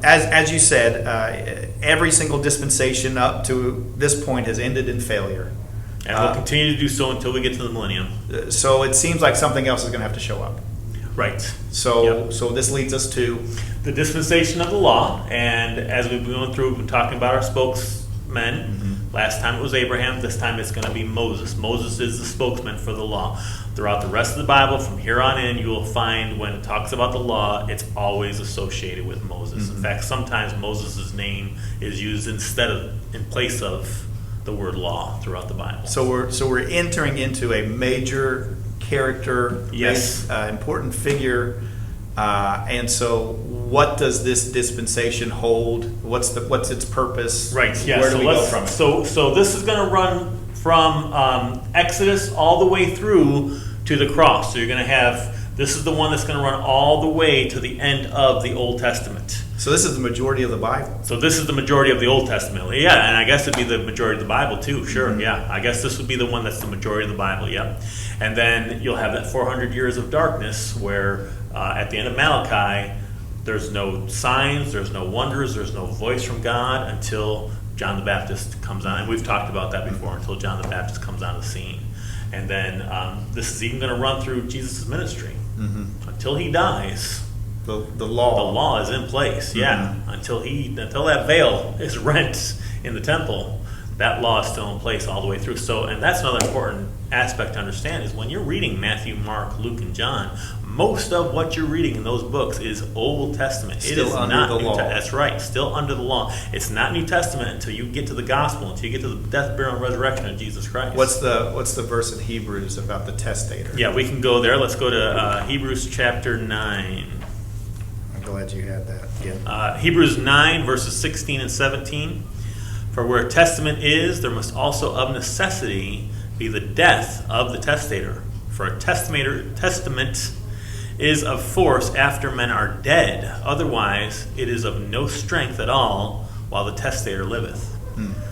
As you said, every single dispensation up to this point has ended in failure. And we'll continue to do so until we get to the millennium. So it seems like something else is going to have to show up. Right. So this leads us to the dispensation of the law. And as we've been going through, we've been talking about our spokesmen. Mm-hmm. Last time it was Abraham. This time it's going to be Moses. Moses is the spokesman for the law. Throughout the rest of the Bible, from here on in, you will find when it talks about the law, it's always associated with Moses. Mm-hmm. In fact, sometimes Moses' name is used in place of the word law throughout the Bible. So we're entering into a major character, yes, important figure, and so what does this dispensation hold? What's its purpose? Right. Yeah. Where do we go from it? So this is going to run from Exodus all the way through to the cross. So you're going to have, this is the one that's going to run all the way to the end of the Old Testament. So this is the majority of the Bible. So this is the majority of the Old Testament. Yeah, and I guess it'd be the majority of the Bible too. Sure, mm-hmm. Yeah. I guess this would be the one that's the majority of the Bible, yeah. And then you'll have that 400 years of darkness where at the end of Malachi, there's no signs, there's no wonders, there's no voice from God until John the Baptist comes on. And we've talked about that before, until John the Baptist comes on the scene. And then this is even going to run through Jesus' ministry. Mm-hmm. Until he dies, the law is in place. Yeah, mm-hmm. until that veil is rent in the temple, that law is still in place all the way through. So, and that's another important aspect to understand is when you're reading Matthew, Mark, Luke, and John, most of what you're reading in those books is Old Testament. Still it is under not the law. That's right, still under the law. It's not New Testament until you get to the gospel, until you get to the death, burial, and resurrection of Jesus Christ. What's the verse in Hebrews about the testator? Yeah, we can go there. Let's go to Hebrews chapter 9. I'm glad you had that. Yeah. Hebrews 9, verses 16 and 17. For where a testament is, there must also of necessity be the death of the testator. For a testament is of force after men are dead. Otherwise, it is of no strength at all while the testator liveth.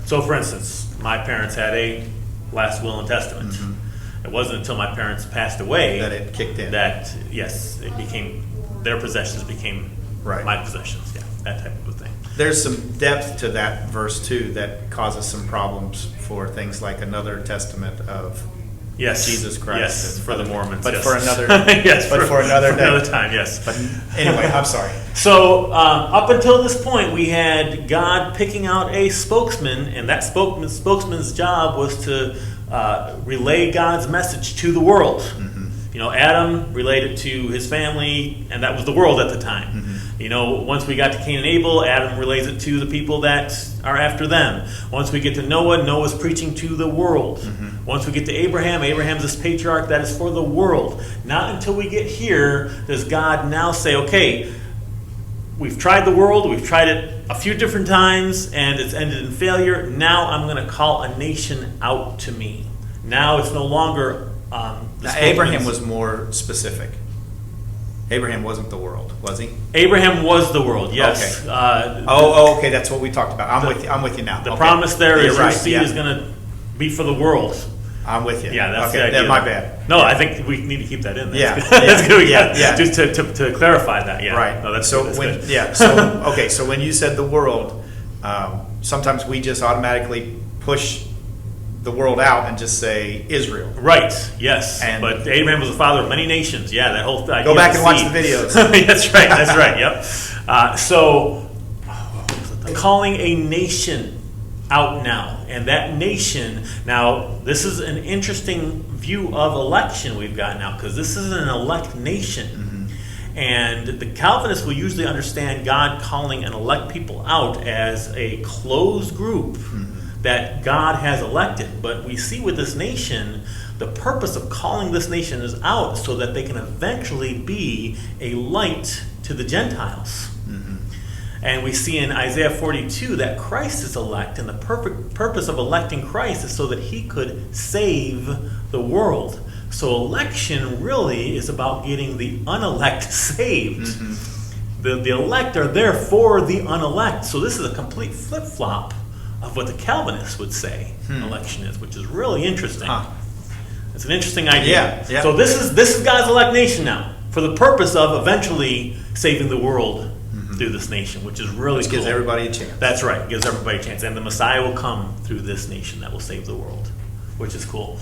So, for instance, my parents had a last will and testament. Mm-hmm. It wasn't until my parents passed away that it kicked in. That, yes, it became, their possessions became right. My possessions. Yeah, that type of a thing. There's some depth to that verse, too, that causes some problems for things like another testament of Jesus Christ. Yes, for the Mormons. But yes. for another yes, for another day. Another time, yes. But anyway, I'm sorry. So up until this point, we had God picking out a spokesman, and that spokesman's job was to relay God's message to the world. Mm-hmm. You know, Adam related to his family, and that was the world at the time. Mm-hmm. You know, once we got to Cain and Abel, Adam relays it to the people that are after them. Once we get to Noah, Noah's preaching to the world. Mm-hmm. Once we get to Abraham, Abraham's this patriarch that is for the world. Not until we get here does God now say, okay, we've tried the world, we've tried it a few different times, and it's ended in failure. Now I'm going to call a nation out to me. Now it's no longer... Abraham was more specific. Abraham wasn't the world, was he? Abraham was the world, yes. Okay. Okay, that's what we talked about. I'm with you now. The promise there is your seed is going to be for the world. I'm with you. Yeah, that's the okay. idea. My bad. No, I think we need to keep that in there. Yeah, that's good. Yeah. Just to clarify that. Yeah, right. No, that's so good. That's good. Yeah. So okay. So when you said the world, sometimes we just automatically push the world out and just say Israel. Right. Yes. But Abraham was the father of many nations. Yeah, that whole idea. Go back and watch the videos. That's right. That's right. Yep. So calling a nation out now, and that nation now. This is an interesting view of election we've got now, because this is an elect nation. Mm-hmm. And the Calvinists will usually understand God calling and elect people out as a closed group. Mm-hmm. That God has elected. But we see with this nation, the purpose of calling this nation is out so that they can eventually be a light to the Gentiles. Mm-hmm. And we see in Isaiah 42 that Christ is elect, and the perfect purpose of electing Christ is so that he could save the world. So election really is about getting the unelect saved. Mm-hmm. The elect are there for the unelect. So this is a complete flip-flop of what the Calvinists would say election is, which is really interesting. It's an interesting idea. Yeah. So this is God's elect nation now, for the purpose of eventually saving the world through this nation, which is really Which cool. gives everybody a chance. That's right, gives everybody a chance. And the Messiah will come through this nation that will save the world, which is cool.